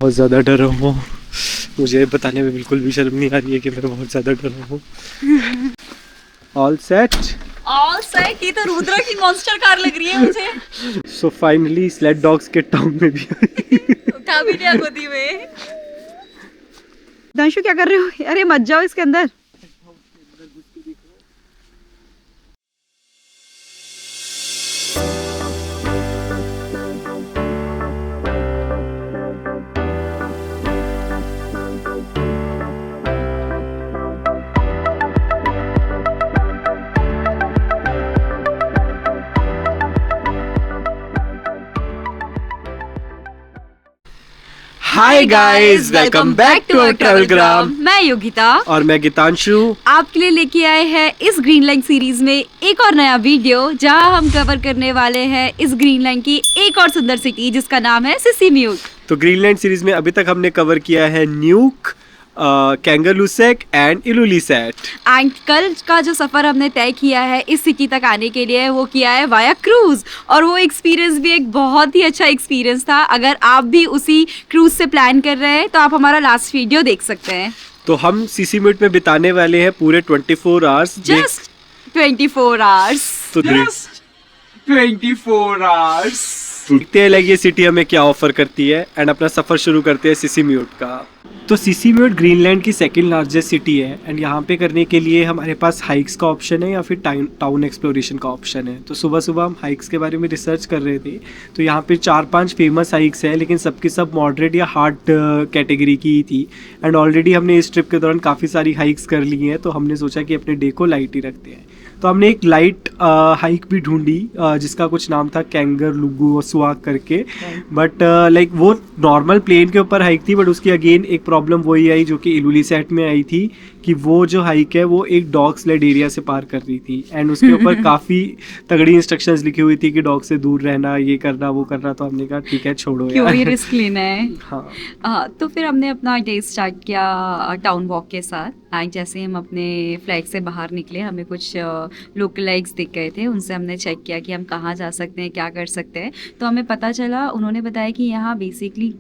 बहुत ज़्यादा डरा हूँ। मुझे बताने में बिल्कुल भी शर्म नहीं आ रही है कि मैं बहुत ज़्यादा डरा हूँ। All set. ये तो रुद्रा की मॉन्स्टर कार लग रही है मुझे। सो फाइनली स्लेड डॉग्स के टाउन में भी उठा भी लिया गोदी में। दांशु क्या कर रहे हो? अरे मत जाओ इसके अंदर। Hi guys, welcome back to our travelgram. मैं योगिता और मैं गीतांशु आपके लिए लेके आए हैं इस ग्रीनलैंड सीरीज में एक और नया वीडियो, जहां हम कवर करने वाले हैं इस ग्रीनलैंड की एक और सुंदर सिटी जिसका नाम है सिसिम्यूट। तो ग्रीनलैंड सीरीज में अभी तक हमने कवर किया है न्यूक, कैंगरलुसेक एंड इलुलिसेट। एंड कल का जो सफर हमने तय किया है इस सिटी तक आने के लिए वो किया है वाया क्रूज, और वो एक्सपीरियंस भी एक बहुत ही अच्छा एक्सपीरियंस था। अगर आप भी उसी क्रूज से प्लान कर रहे हैं तो आप हमारा लास्ट वीडियो देख सकते हैं। तो हम सिसिम्यूट में बिताने वाले हैं पूरे 24 आवर्स। Just 24 hours. तो 24 hours। देखते हैं ये सिटी हमें क्या ऑफर करती है एंड अपना सफर शुरू करते हैं सिसिम्यूट का। तो सिसिम्यूट ग्रीनलैंड की सेकंड लार्जेस्ट सिटी है एंड यहाँ पे करने के लिए हमारे पास हाइक्स का ऑप्शन है या फिर टाउन एक्सप्लोरेशन का ऑप्शन है। तो सुबह सुबह हम हाइक्स के बारे में रिसर्च कर रहे थे, तो यहाँ पे 4-5 फेमस हाइक्स है, लेकिन सबकी सब मॉडरेट या हार्ड कैटेगरी की ही थी। एंड ऑलरेडी हमने इस ट्रिप के दौरान काफ़ी सारी हाइक्स कर ली हैं, तो हमने सोचा कि अपने डे को लाइट ही रखते हैं। तो हमने एक लाइट हाइक भी ढूंढी जिसका कुछ नाम था कैंगरलुसेक करके, बट लाइक वो नॉर्मल प्लेन के ऊपर हाइक थी, बट उसकी अगेन एक प्रॉब्लम वही आई जो कि इलुलिसेट में आई थी कि वो जो हाइक है वो एक डॉग स्लेड एरिया से पार कर रही थी एंड उसके ऊपर काफ़ी तगड़ी इंस्ट्रक्शंस लिखी हुई थी कि डॉग से दूर रहना, ये करना वो करना। तो हमने कहा ठीक है छोड़ो क्यों यार। ये रिस्क लेना है। हाँ। तो फिर हमने अपना डे स्टार्ट किया टाउन वॉक के साथ। एंड जैसे हम अपने फ्लैट से बाहर निकले हमें कुछ लोकल लाइक्स दिख गए थे, उनसे हमने चेक किया कि हम कहाँ जा सकते हैं, क्या कर सकते हैं। तो हमें पता चला, उन्होंने बताया कि यहाँ बेसिकली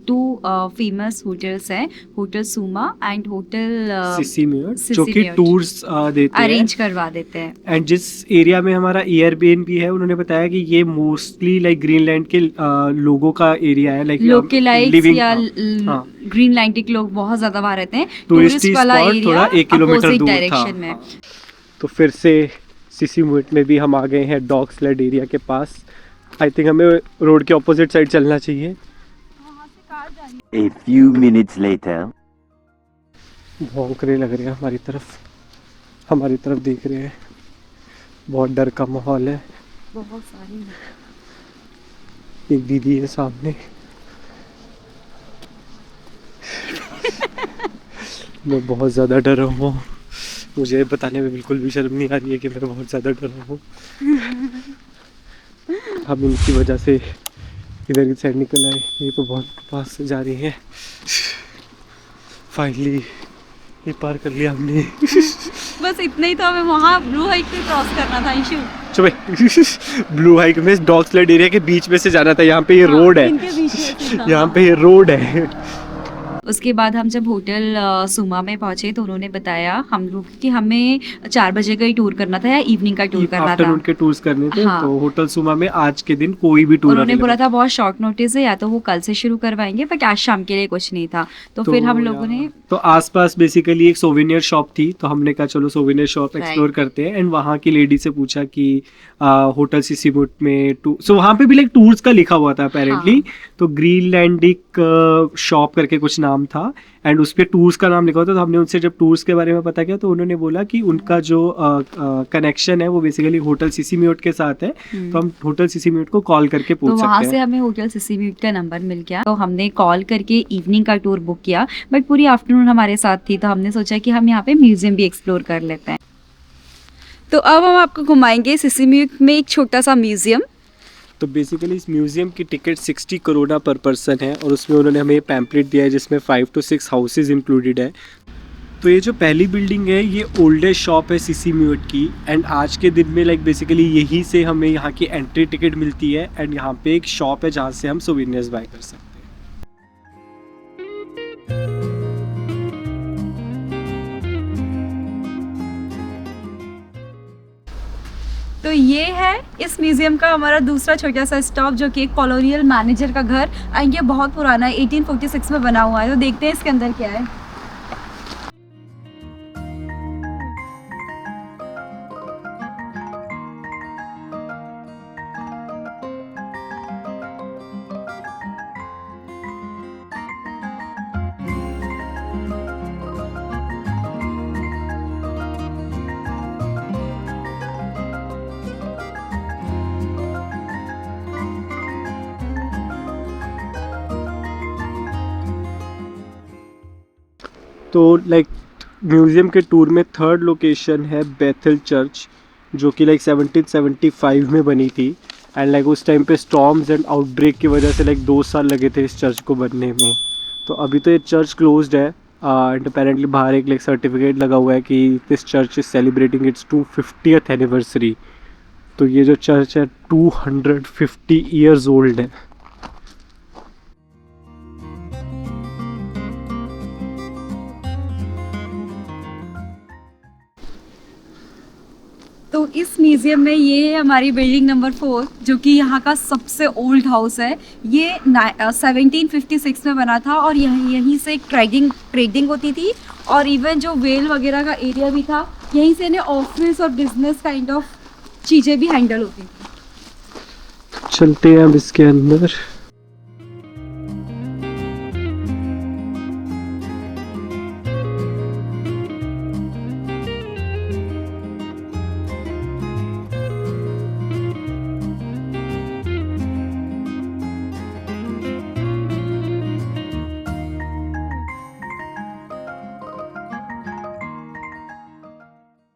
टू फेमस होटल्स हैं, होटल सुमा एंड होटल सिसिम्यूट, जो कि टूर्स देते हैं, अरेंज करवा देते हैं। एंड जिस एरिया में हमारा एयरबीएनबी है उन्होंने बताया कि ये मोस्टली लाइक ग्रीनलैंड के लोगों का एरिया है, लाइक लोकलाइट्स या ग्रीनलैंडिक लोग बहुत ज्यादा वहाँ रहते हैं। टूरिस्ट वाला एरिया थोड़ा 1 किलोमीटर दूर डायरेक्शन में। तो फिर से सिसिम्यूट में भी हम आ गए हैं डॉग स्लेड एरिया के पास। आई थिंक हमें रोड के ऑपोजिट साइड चलना चाहिए। A few minutes later. भौंकने लग रहे हैं हमारी तरफ देख रहे हैं। बहुत डर का माहौल है। बहुत सारी एक दीदी है सामने। मैं बहुत ज़्यादा डरा हूँ। मुझे बताने में बिल्कुल भी शर्म नहीं आ रही है कि मैं बहुत ज़्यादा डरा हूँ। हम इनकी वजह से इधर की साइड निकल आए, ये तो बहुत पास से जा रही है। फाइनली ये पार कर लिया हमने। बस इतना ही तो हमें वहाँ ब्लू हाइक पे क्रॉस करना था। इशू चुप। ब्लू हाइक में डॉग स्लेड एरिया के बीच में से जाना था। यहाँ पे ये रोड है, यहाँ पे ये रोड है। उसके बाद हम जब होटल सुमा में पहुंचे तो उन्होंने बताया हम लोग कि हमें 4 बजे का ही टूर करना था या इवनिंग का टूर करना था। आफ्टरनून के टूर्स करने थे। हाँ। तो होटल सुमा में आज के दिन कोई भी टूर उन्होंने बोला था बहुत शॉर्ट नोटिस है, या तो वो कल से शुरू करवाएंगे, बट आज शाम के लिए कुछ नहीं था। तो फिर हम लोगों ने तो आसपास बेसिकली एक सोवेनियर शॉप थी, तो हमने कहा चलो सोवेनियर शॉप एक्सप्लोर करते हैं। एंड वहाँ की लेडी से पूछा कि होटल सिसिम्यूट में सो वहाँ पे भी लाइक टूर्स का लिखा हुआ था अपेरेंटली। हाँ। तो ग्रीनलैंडिक शॉप करके कुछ नाम था एंड उस पे टूर्स का नाम लिखा होता। तो हमने उनसे जब टूर्स के बारे में पता किया तो उन्होंने बोला कि उनका जो कनेक्शन है वो बेसिकली होटल सिसिम्यूट के साथ है। तो हम होटल सिसिम्यूट को कॉल करके पूछ सकते हैं। वहाँ से हमें होटल सिसिम्यूट का नंबर मिल गया, तो हमने कॉल करके इवनिंग का टूर बुक किया, बट पूरी आफ्टरनून हमारे साथ थी। तो हमने सोचा कि हम यहाँ पे म्यूजियम भी एक्सप्लोर कर लेते हैं। तो अब हम आपको घुमाएंगे सिसिम्यूट में एक छोटा सा म्यूजियम। तो बेसिकली इस म्यूज़ियम की टिकट 60 करोड़ पर पर्सन है और उसमें उन्होंने हमें पैम्पलेट दिया है जिसमें 5 to 6 हाउसेज इंक्लूडेड है। तो ये जो पहली बिल्डिंग है ये ओल्डेस्ट शॉप है सिसिम्यूट की एंड आज के दिन में लाइक बेसिकली यहीं से हमें यहाँ की एंट्री टिकट मिलती है एंड यहाँ पे एक शॉप है जहाँ से हम सोवेनियर्स बाय कर सकते हैं। तो ये है इस म्यूजियम का हमारा दूसरा छोटा सा स्टॉप, जो कि एक कॉलोनियल मैनेजर का घर, एंड ये बहुत पुराना है, 1846 में बना हुआ है। तो देखते हैं इसके अंदर क्या है। तो लाइक म्यूज़ियम के टूर में थर्ड लोकेशन है बेथल चर्च, जो कि लाइक 1775 में बनी थी, एंड लाइक उस टाइम पे स्टॉर्म्स एंड आउटब्रेक की वजह से लाइक 2 साल लगे थे इस चर्च को बनने में। तो अभी तो ये चर्च क्लोज्ड है, एंड अपेरेंटली बाहर एक लाइक सर्टिफिकेट लगा हुआ है कि this church is celebrating it's 250th anniversary. तो ये जो चर्च है 250 ईयर्स ओल्ड है। तो इस म्यूजियम में ये है हमारी बिल्डिंग नंबर 4, जो कि यहाँ का सबसे ओल्ड हाउस है। ये 1756 में बना था, और यहीं से ट्रेडिंग होती थी, और इवन जो वेल वगैरह का एरिया भी था, यहीं से इन्हें ऑफिस और बिजनेस काइंड ऑफ चीज़ें भी हैंडल होती थी। चलते हैं अब इसके अंदर।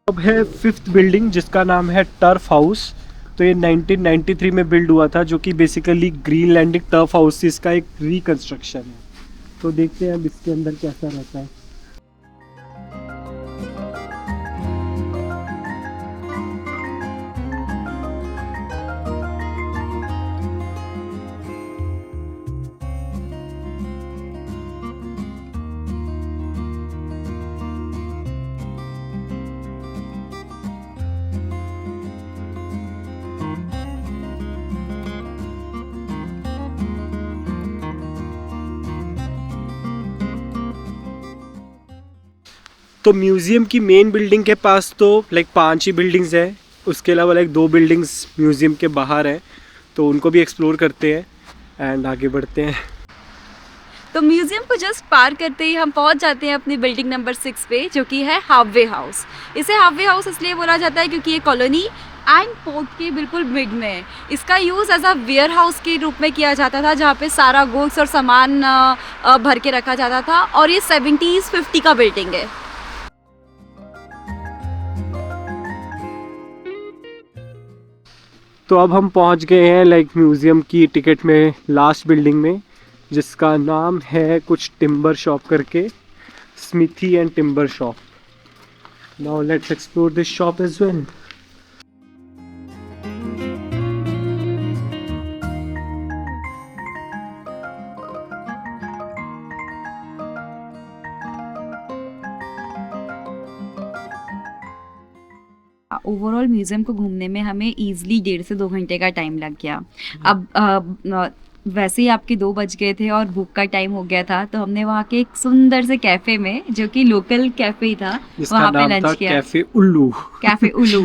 अब है 5th बिल्डिंग, जिसका नाम है टर्फ हाउस। तो ये 1993 में बिल्ड हुआ था, जो कि बेसिकली ग्रीनलैंडिक टर्फ हाउसेस का एक रिकंस्ट्रक्शन है। तो देखते हैं अब इसके अंदर कैसा रहता है। तो म्यूज़ियम की मेन बिल्डिंग के पास तो लाइक 5 ही बिल्डिंग्स हैं, उसके अलावा लाइक 2 बिल्डिंग्स म्यूज़ियम के बाहर हैं, तो उनको भी एक्सप्लोर करते हैं एंड आगे बढ़ते हैं। तो म्यूजियम को जस्ट पार करते ही हम पहुंच जाते हैं अपनी बिल्डिंग नंबर 6 पे, जो कि है हाफवे हाउस। इसे हाफवे हाउस इसलिए बोला जाता है क्योंकि ये कॉलोनी एंड पोर्ट के बिल्कुल मिड में है। इसका use as a warehouse के रूप में किया जाता था, जहाँ पे सारा गुड्स और सामान भर के रखा जाता था, और ये 70s-50 का बिल्डिंग है। तो अब हम पहुंच गए हैं लाइक म्यूज़ियम की टिकट में लास्ट बिल्डिंग में, जिसका नाम है कुछ टिम्बर शॉप करके, smithy and timber shop. Now let's explore this shop as well. Overall museum को घूमने में हमें ईजिली 1.5 से 2 घंटे का टाइम लग गया। अब वैसे ही आपके 2 बज गए थे और भूख का टाइम हो गया था, तो हमने वहाँ के एक सुंदर से कैफ़े में, जो कि लोकल कैफ़े था, वहाँ पे लंच किया। कैफे उल्लू। कैफ़े उल्लू।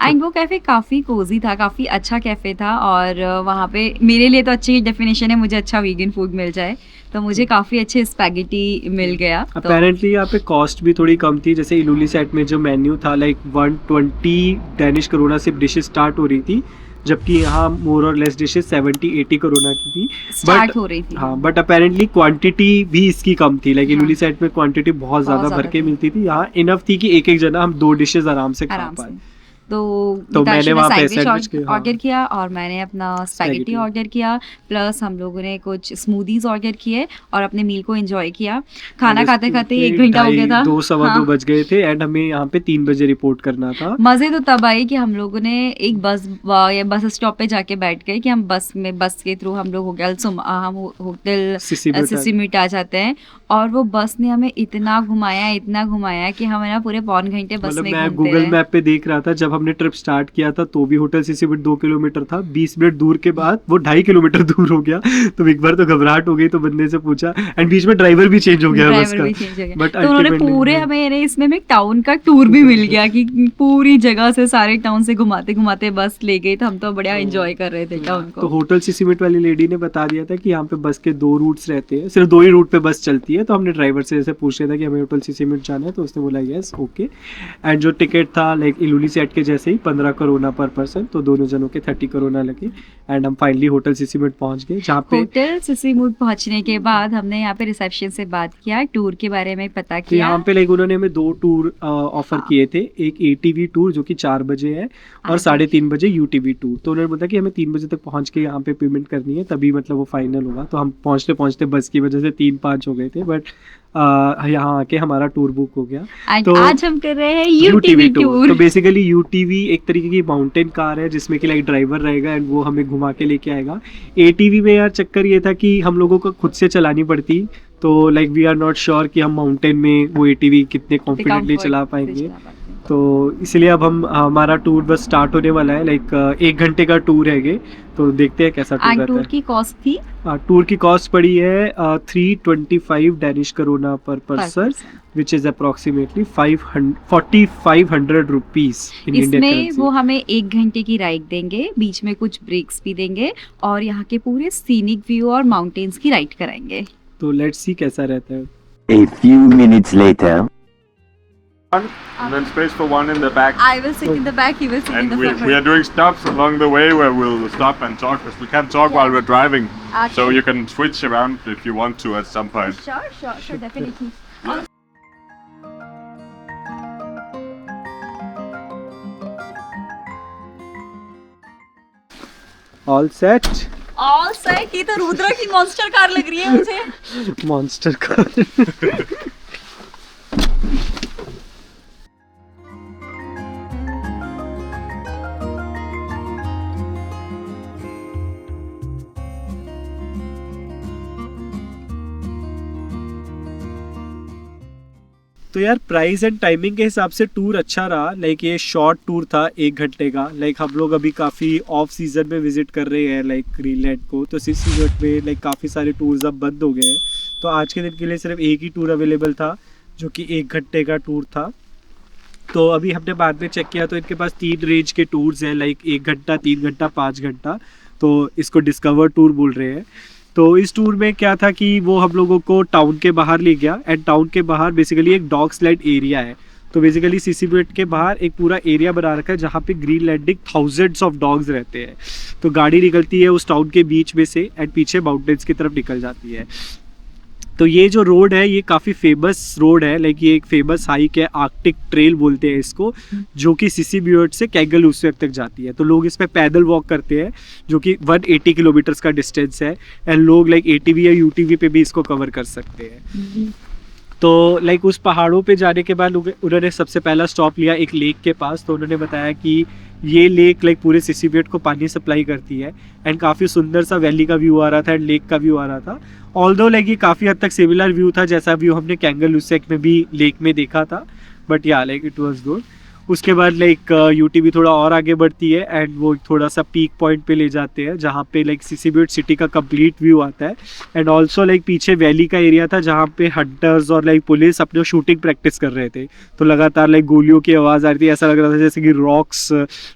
एंड वो कैफ़े काफ़ी कोजी था, काफ़ी अच्छा कैफ़े था, और वहाँ पे मेरे लिए तो अच्छी डेफिनेशन है, मुझे अच्छा वीगन फूड मिल जाए, तो मुझे काफ़ी अच्छे स्पैगेटी मिल गया। अपेरेंटली यहाँ पे कॉस्ट भी थोड़ी कम थी। जैसे इलुली सेट में जो मेन्यू था लाइक 120 डेनिश करोना से डिशेस स्टार्ट हो रही थी, जबकि यहाँ मोर और लेस डिशेस 70-80 करोना की थी स्टार्ट हो रही थी। हाँ, बट अपेरेंटली क्वांटिटी भी इसकी कम थी। लाइक इलुली सेट में क्वांटिटी बहुत ज़्यादा भर के मिलती थी, यहाँ इनफ थी कि एक जना हम 2 डिशेस आराम से खा पाए। तो मैंने वहाँ पे सैंडविच ऑर्डर किया, और मैंने अपना स्पैगेटी ऑर्डर किया, प्लस हम लोगों ने कुछ स्मूदीज ऑर्डर किए और अपने मील को एंजॉय किया। खाना खाते खाते 1 घंटा हो गया था, 2-2 बज गए थे, एंड हमें यहाँ पे 3 बजे रिपोर्ट करना था। मजे तो तब आए कि हम लोगों ने एक बस स्टॉप पे जाके बैठ गए कि हम बस के थ्रू हम लोग हम होटल सिसीमीट आ जाते हैं, और वो बस ने हमें इतना घुमाया कि हम ना पूरे 1.25 घंटे बस में घूमते मैं गूगल मैप पे देख रहा था, जब हमने ट्रिप स्टार्ट किया था तो भी होटल सीसी बीट 2 किलोमीटर था, 20 मिनट दूर के बाद वो 2.5 किलोमीटर दूर हो गया। तो एक बार तो घबराहट हो गई, तो बंदे से पूछा, एंड बीच में ड्राइवर भी चेंज हो गया बस ड्राइवर भी का। चेंज हो गया। बट तो उन्होंने पूरे हमें इसमें में टाउन का टूर भी मिल गया कि पूरी जगह से सारे टाउन से घुमाते घुमाते बस ले गई, तो हम तो बढ़िया एंजॉय कर रहे थे टाउन तो को। होटल सीसी बीट वाली लेडी ने बता दिया था कि यहाँ पे बस के 2 रूट्स रहते हैं, सिर्फ 2 ही रूट पे बस चलती है। तो हमने ड्राइवर से जैसे पूछ लिया था कि हमें होटल सीसी बीट जाना है, तो उसने बोला यस ओके। एंड जो टिकट था लाइक इलुली सेट के जैसे ही 15 करोना पर पर्सन, तो दोनों जनों के 30 करोना लगे। एंड हम फाइनली होटल सीसी बीट पहुंच गए, जहाँ पे होटल सिसीमूड पहुंचने के बाद हमने यहाँ पे रिसेप्शन से बात किया, टूर के बारे में पता तो किया। यहाँ पे लाइक उन्होंने हमें 2 टूर ऑफर किए थे, एक ATV टूर जो कि 4 बजे है और 3:30 बजे UTV टूर। तो उन्होंने बोला कि हमें 3 बजे तक पहुंच के यहाँ पे पेमेंट करनी है, तभी मतलब वो फाइनल होगा। तो हम पहुंचते पहुंचते बस की वजह से 3-5 हो गए थे, बट यहाँ आके हमारा टूर बुक हो गया। And तो आज हम कर रहे हैं UTV टूर। तो बेसिकली UTV एक तरीके की माउंटेन कार है जिसमें कि लाइक ड्राइवर रहेगा एंड वो हमें घुमा के लेके आएगा। ATV में यार चक्कर ये था कि हम लोगों को खुद से चलानी पड़ती, तो like we are not sure कि हम माउंटेन में वो ATV कितने कॉन्फिडेंटली चला पाएंगे। तो इसलिए अब हमारा टूर बस स्टार्ट होने वाला है, लाइक 1 घंटे का टूर है, तो देखते हैं कैसा टूर रहता टूर है। की कॉस्ट थी टूर की कॉस्ट पड़ी है 325 डेनिश करोना पर person, which is approximately 4500 rupees in Indian इसमें वो करेंसी। हमें 1 घंटे की राइड देंगे, बीच में कुछ ब्रेक्स भी देंगे और यहाँ के पूरे सीनिक व्यू और माउंटेन्स की राइड कराएंगे। तो लेट्स सी कैसा रहता है। A few minutes later. And then space for one in the back. I will sit in the back, he will sit in And the we front. are doing stops along the way where we'll stop and talk, because we can't talk while we're driving. So you can switch around if you want to at some point. Sure, definitely. All set. All set, ये तो रुद्रा की monster car लग रही है मुझे। Monster car. तो यार price and timing के हिसाब से टूर अच्छा रहा। लाइक ये शॉर्ट टूर था 1 घंटे का। लाइक हम लोग अभी काफ़ी ऑफ सीजन में विजिट कर रहे हैं लाइक ग्रीनलैंड को, तो सीसी बीट में लाइक काफ़ी सारे टूर्स अब बंद हो गए हैं। तो आज के दिन के लिए सिर्फ एक ही टूर अवेलेबल था जो कि 1 घंटे का टूर था। तो अभी हमने बाद में चेक किया तो इनके पास 3 रेंज के टूर्स हैं, लाइक 1 घंटा, 3 घंटा, 5 घंटा। तो इसको डिस्कवर टूर बोल रहे हैं। तो इस टूर में क्या था कि वो हम लोगों को टाउन के बाहर ले गया, एंड टाउन के बाहर बेसिकली एक डॉग स्लाइड एरिया है। तो बेसिकली सीसी बीट के बाहर एक पूरा एरिया बना रखा है जहाँ पे ग्रीनलैंडिक थाउजेंड्स ऑफ डॉग्स रहते हैं। तो गाड़ी निकलती है उस टाउन के बीच में से एंड पीछे माउंटेन्स की तरफ निकल जाती है। तो ये जो रोड है ये काफ़ी फेमस रोड है, लाइक ये एक फेमस हाइक है, आर्कटिक ट्रेल बोलते हैं इसको, जो कि सीसी बीट से कैंगलूसवेक तक जाती है। तो लोग इस पे पैदल वॉक करते हैं जो कि 180 किलोमीटर्स का डिस्टेंस है, एंड लोग लाइक ATV या UTV पे भी इसको कवर कर सकते हैं। तो लाइक उस पहाड़ों पे जाने के बाद उन्होंने सबसे पहला स्टॉप लिया एक लेक के पास। तो उन्होंने बताया कि ये लेक लाइक पूरे सीसी बीट को पानी सप्लाई करती है, एंड काफ़ी सुंदर सा वैली का व्यू आ रहा था एंड लेक का व्यू आ रहा था। ऑल्दो लाइक ये काफ़ी हद तक सिमिलर व्यू था जैसा व्यू हमने कैंगलूसवेक में भी लेक में देखा था, बट या लाइक इट वाज गुड। उसके बाद लाइक UTV थोड़ा और आगे बढ़ती है एंड वो थोड़ा सा पीक पॉइंट पे ले जाते हैं जहाँ पे लाइक सीसी बीट सिटी का कंप्लीट व्यू आता है, एंड ऑल्सो लाइक पीछे वैली का एरिया था जहाँ पे हंटर्स और लाइक पुलिस अपने शूटिंग प्रैक्टिस कर रहे थे। तो लगातार लाइक गोलियों की आवाज़ आ रही थी, ऐसा लग रहा था जैसे कि रॉक्स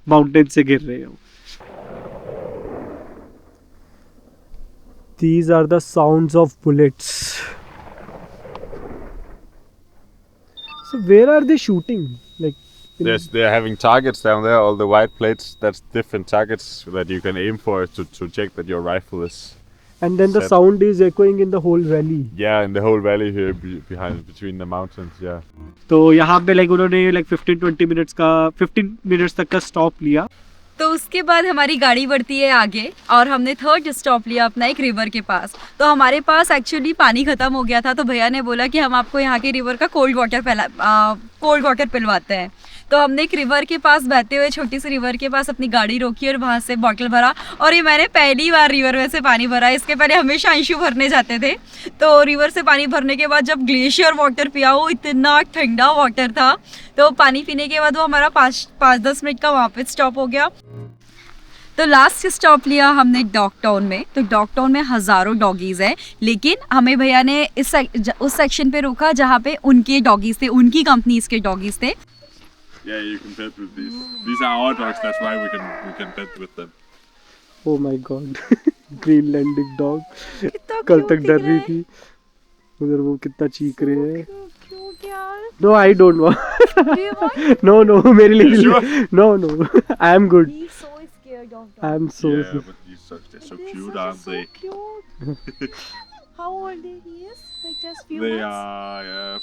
माउंटेन से गिर रहे हो। These are the sounds of bullets. So where are they shooting? Like They're having targets down there, all the white plates. That's different targets that you can aim for to check that your rifle is. and then the Set. sound is echoing in the whole valley. Yeah, in the whole valley here behind between the mountains. Yeah. तो यहाँ पे like उन्होंने like 15 minutes तक का stop लिया। तो उसके बाद हमारी गाड़ी बढ़ती है आगे और हमने 3rd स्टॉप लिया अपना एक रिवर के पास। तो हमारे पास एक्चुअली पानी ख़त्म हो गया था, तो भैया ने बोला कि हम आपको यहाँ के रिवर का कोल्ड वाटर पिलवाते हैं। तो हमने एक रिवर के पास बहते हुए छोटी सी रिवर के पास अपनी गाड़ी रोकी और वहाँ से बॉटल भरा। और ये मैंने पहली बार रिवर में से पानी भरा, इसके पहले हमेशा अंशु भरने जाते थे। तो रिवर से पानी भरने के बाद जब ग्लेशियर वाटर पिया, वो इतना ठंडा वाटर था। तो पानी पीने के बाद वो हमारा 5-10 मिनट का वहाँ पे स्टॉप हो गया। तो लास्ट स्टॉप लिया हमने डॉग टाउन में। तो डॉग टाउन में हज़ारों डॉगीज़ हैं, लेकिन हमें भैया ने उस सेक्शन पे रोका जहाँ पे उनके डॉगीज़ थे, उनकी कंपनीज के डॉगीज़ थे। Yeah, you can pet with these. These are our dogs, that's why we can pet with them. Oh my God, Greenlandic dog कितना कल cute तक डर दिख रही रहा है। थी, उधर वो कितना चीख रहे हैं। Cute यार। No I don't Do you want? No no मेरे लिए Sure? No no I am good, He's so scared of dogs. I am so Yeah, but they're so They're cute, so aren't they? cute. How old he is? Like just few They months? are,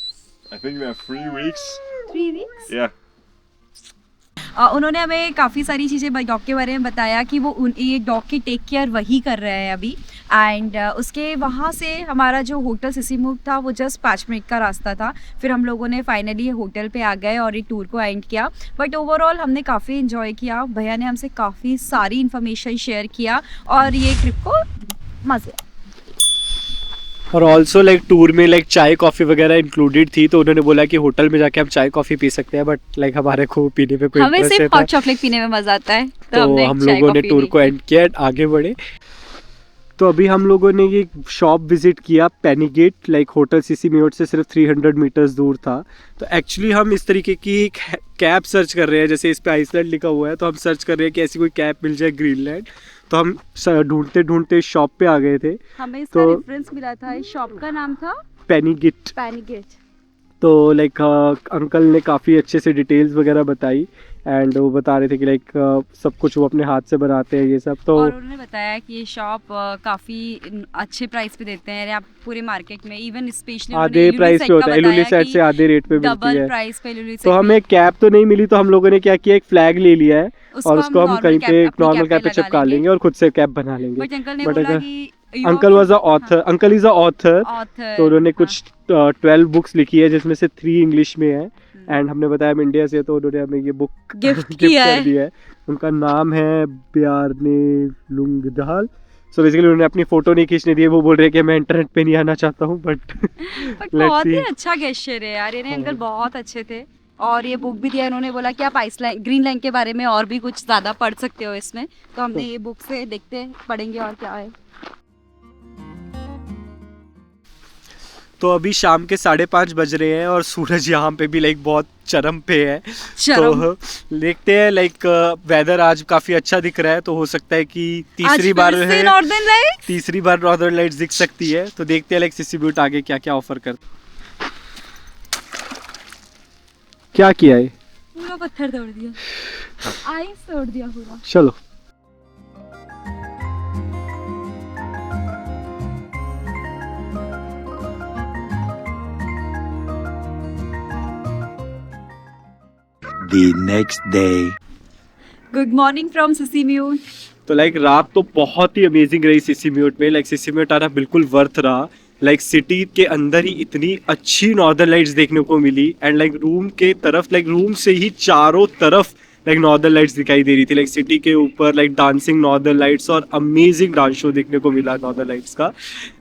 I think they're 3 weeks. 3 weeks? Yeah. उन्होंने हमें काफ़ी सारी चीज़ें dog के बारे में बताया कि वो ये डॉग की टेक केयर वही कर रहे हैं अभी। एंड उसके वहाँ से हमारा जो होटल सिसीमूक था वो जस्ट 5 मिनट का रास्ता था। फिर हम लोगों ने फाइनली होटल पे आ गए और ये टूर को एंड किया। बट ओवरऑल हमने काफ़ी इन्जॉय किया, भैया ने हमसे काफ़ी सारी इन्फॉर्मेशन शेयर किया और ये ट्रिप को मज़े। और ऑल्सो लाइक टूर में लाइक चाय कॉफ़ी वगैरह इंक्लूडेड थी, तो उन्होंने बोला कि होटल में जाके हम चाय कॉफ़ी पी सकते हैं, बट लाइक हमारे को पीने पे कोई हमें इंटरेस्ट सिर्फ नहीं हॉट चॉकलेट पीने में मज़ा आता है, तो हमने हम चाय लोगों ने कॉफ़ी टूर नहीं को एंड किया, आगे बढ़े। तो अभी हम लोगों ने ये शॉप विजिट किया पेनीगेट, लाइक होटल सिसीम्यूट से सिर्फ 300 मीटर्स दूर था। तो एक्चुअली हम इस तरीके की कैब सर्च कर रहे हैं, जैसे इस पे आइसलैंड लिखा हुआ है, तो हम सर्च कर रहे हैं कि ऐसी कोई कैब मिल जाए ग्रीनलैंड। तो हम ढूंढते ढूंढते शॉप पे आ गए थे, हमें इसका तो- रेफरेंस मिला था। इस शॉप का नाम था पेनीगेट। पैनीगेट। तो लाइक अंकल ने काफ़ी अच्छे से डिटेल्स वगैरह बताई एंड वो बता रहे थे कि लाइक सब कुछ वो अपने हाथ से बनाते हैं ये सब। तो और उन्होंने बताया कि ये शॉप काफ़ी अच्छे प्राइस पे देते हैं, आप पूरे मार्केट में इवन स्पेशली आधे प्राइस पे होता है, एलुली सेट से आधे रेट पे मिलती डबल है। प्राइस पे एलुली तो हमें कैब तो नहीं मिली, तो हम लोगों ने क्या किया, एक फ्लैग ले लिया है और उसको हम कहीं पे नॉर्मल कैब पे चिपका लेंगे और खुद से कैब बना लेंगे। बट अंकल ने But बोला अगर कि uncle was a author, uncle is a author, author, तो उन्होंने कुछ 12 बुक्स लिखी है जिसमें से 3 इंग्लिश में है। एंड हमने बताया हम इंडिया से, तो उन्होंने हमें ये बुक गिफ्ट किया कर है। दिया है। उनका नाम है ब्यारने लुंगदाल। सो बेसिकली उन्होंने अपनी फोटो नहीं खींचने दी है, वो बोल रहे हैं कि मैं इंटरनेट पे नहीं आना चाहता हूँ, बट बहुत ही अच्छा गेस्चर है यार, ये अंकल बहुत अच्छे थे। और ये बुक भी दिया इन्होंने, बोला कि आप आइसलैंड ग्रीनलैंड के बारे में और भी कुछ ज़्यादा पढ़ सकते हो इसमें। तो हमने ये बुक से देखते हैं, पढ़ेंगे और क्या है। तो अभी शाम के 5:30 बज रहे हैं और सूरज यहाँ पे भी लाइक बहुत चरम पे है। चरम। तो देखते हैं, लाइक वेदर आज काफी अच्छा दिख रहा है, तो हो सकता है कि तीसरी बार नॉर्दर्न लाइट तीसरी बार नॉर्दर्न लाइट्स दिख सकती है। तो देखते हैं लाइक सिसीम्यूट आगे क्या क्या ऑफर करता। क्या किया है, पूरा पत्थर तोड़ दिया, आइस तोड़ दिया पूरा। चलो। The next day. Good morning from सिसीम्यूट। तो लाइक रात तो बहुत ही अमेजिंग रही सिसीम्यूट में, लाइक सिसीम्यूट आना बिल्कुल वर्थ रहा। लाइक सिटी के अंदर ही इतनी अच्छी नॉर्दर्न लाइट्स देखने को मिली एंड लाइक रूम के तरफ, लाइक रूम से ही चारों तरफ लाइक नॉर्दर्न लाइट्स दिखाई दे रही थी, लाइक सिटी के ऊपर लाइक डांसिंग नॉर्दर्न लाइट्स और अमेजिंग डांस शो देखने को मिला नॉर्दर्न लाइट्स का।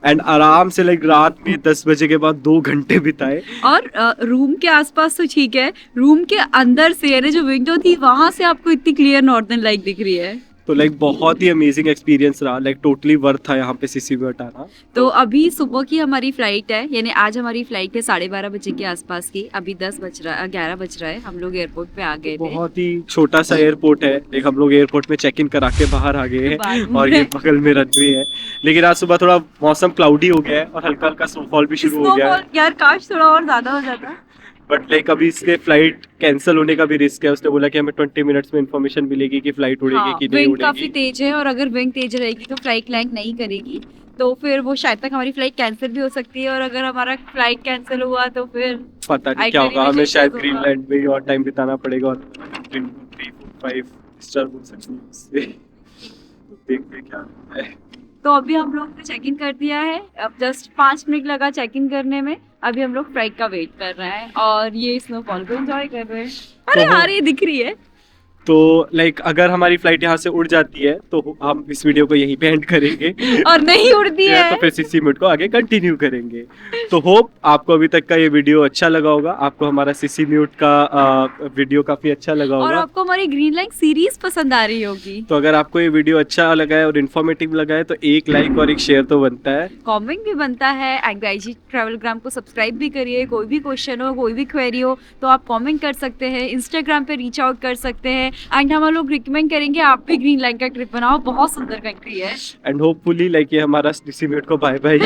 एंड आराम से लाइक रात में 10 बजे के बाद 2 घंटे बिताए। और रूम के आसपास तो ठीक है, रूम के अंदर से यानी जो विंडो थी वहां से आपको इतनी क्लियर नॉर्दर्न लाइट दिख रही है। तो लाइक बहुत ही अमेजिंग एक्सपीरियंस रहा, लाइक टोटली वर्थ था यहाँ पे सिसीम्यूट आना। तो अभी सुबह की हमारी फ्लाइट है, यानी आज हमारी फ्लाइट है 12:30 बजे के आसपास की। अभी 11 बज रहा है, हम लोग एयरपोर्ट पे आ गए थे। बहुत ही छोटा सा एयरपोर्ट है, एक हम लोग एयरपोर्ट में चेक इन करा के बाहर आ गए हैं और ये बगल में रनवे है। लेकिन आज सुबह थोड़ा मौसम क्लाउडी हो गया है और हल्का हल्का स्नोफॉल भी शुरू हो गया है। यार काश थोड़ा और ज्यादा हो जाता। बट लाइक अभी इसके फ्लाइट कैंसिल होने का भी रिस्क है। उसने बोला कि हमें 20 मिनट्स में इन्फॉर्मेशन मिलेगी कि फ्लाइट उड़ेगी कि नहीं विंड काफी उड़ेगी। तेज है और अगर विंड तेज रहेगी तो फ्लाइट लैंड नहीं करेगी, तो फिर वो शायद तक हमारी फ्लाइट कैंसिल भी हो सकती है। और अगर हमारा फ्लाइट कैंसिल हुआ तो फिर पता नहीं क्या होगा, हमें शायद ग्रीनलैंड में ही और टाइम बिताना पड़ेगा और 3, 4, 5 स्टार बोल सकते हैं। देखते क्या होता है। तो अभी हम लोग ने चेक इन कर दिया है, अब जस्ट 5 मिनट लगा चेक इन करने में। अभी हम लोग फ्लाइट का वेट कर रहे हैं और ये स्नोफॉल को एंजॉय कर रहे हैं। अरे हाँ, ये दिख रही है। तो लाइक अगर हमारी फ्लाइट यहाँ से उड़ जाती है तो हम इस वीडियो को यहीं पे एंड करेंगे और नहीं उड़ती है तो फिर सीसी म्यूट को आगे कंटिन्यू करेंगे। तो होप आपको अभी तक का ये वीडियो अच्छा लगा होगा, आपको हमारा सीसी म्यूट का वीडियो काफी अच्छा लगा और होगा। आपको हमारी ग्रीन लाइन सीरीज पसंद आ रही होगी। तो अगर आपको ये वीडियो अच्छा लगा है और इन्फॉर्मेटिव लगा है तो एक लाइक और एक शेयर तो बनता है, कमेंट भी बनता है। एंग्जाइटी ट्रैवलग्राम को सब्सक्राइब भी करिए। कोई भी क्वेश्चन हो, कोई भी क्वेरी हो तो आप कमेंट कर सकते हैं, इंस्टाग्राम पे रीच आउट कर सकते हैं। एंड हम लोग रिकमेंड करेंगे आप भी ग्रीन लाइन का ट्रिप बनाओ, बहुत सुंदर कंट्री है। एंड होपफुली लाइक ये हमारा सीसी म्यूट को बाय बाय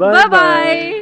बाय बाय।